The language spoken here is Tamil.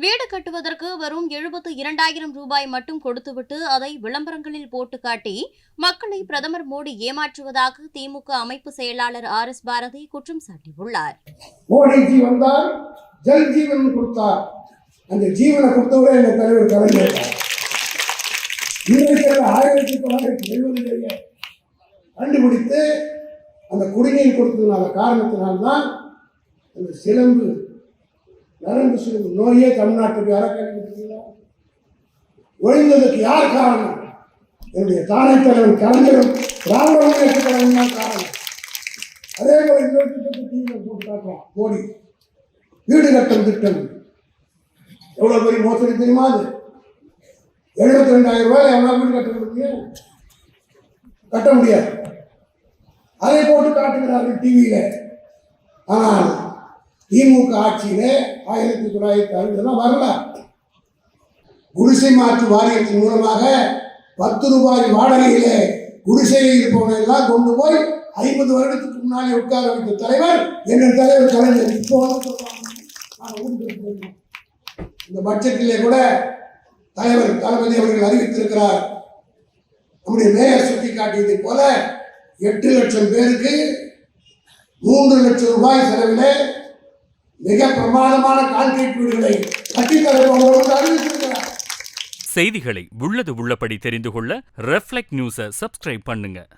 வீடு கட்டுவதற்கு வரும் 72,000 ரூபாய் மட்டும் கொடுத்துவிட்டு அதை விளம்பரங்களில் போட்டு காட்டி மக்களை பிரதமர் மோடி ஏமாற்றுவதாக திமுக அமைப்பு செயலாளர் RS பாரதி குற்றம் சாட்டியுள்ளார். மோடிஜி வந்தால் ஜல் ஜீவன் கொடுத்தார். அந்த ஜீவனை கொடுத்தவரே எங்க தலைவர் கலைஞர். 1970 கண்டுபிடித்து அந்த குடிநீர் கொடுத்ததுனால காரணத்தினால்தான் அந்த சிலம்பு நரம்பு சிலம்பு நோயே தமிழ்நாட்டுக்கு யாரை கண்டுபிடிச்சீங்களா? ஒழிந்ததுக்கு யார் காரணம்? என்னுடைய தானை தலைவன் கலைஞரும் திராவிட முன்னேற்ற கழகம் தான் காரணம். அதே போல இன்னொரு திட்டத்தை டிவியில போட்டு காட்டுறோம். மோடி வீடு கட்டும் திட்டம் எவ்வளவு பெரிய மோசடி தெரியுமா? அது 72,000 ரூபாய் எவ்வளவு வீடு கட்ட முடியும்? கட்ட முடியாது. அதை போட்டு காட்டுகிறார்கள் டிவியில. ஆனால் திமுக ஆட்சியிலே 1960 வரல. குடிசை மாற்று வாரியத்தின் மூலமாக 10 ரூபாய் வாடகையிலே குடிசையில் இருப்பவனை எல்லாம் கொண்டு போய் 50 வருடத்துக்கு முன்னாலே உட்கார வைத்த தலைவர் எங்கள் தலைவர் கலைஞர். இப்போ இந்த பட்ஜெட்டிலே கூட தலைவர் தளபதி அவர்கள் அறிவித்திருக்கிறார். நம்முடைய மேயர் சுட்டி காட்டியதை போல 8 லட்சம் பேருக்கு 3 லட்சம் ரூபாய் செலவிலே மிக பிரமாதமான கான்கிரீட் வீடுகளை கட்டித்தரப்போம் அறிவித்திருக்கிறார். செய்திகளை உள்ளது உள்ளபடி தெரிந்து கொள்ள ரெஃப்ளெக்ட் நியூஸை சப்ஸ்கிரைப் பண்ணுங்க.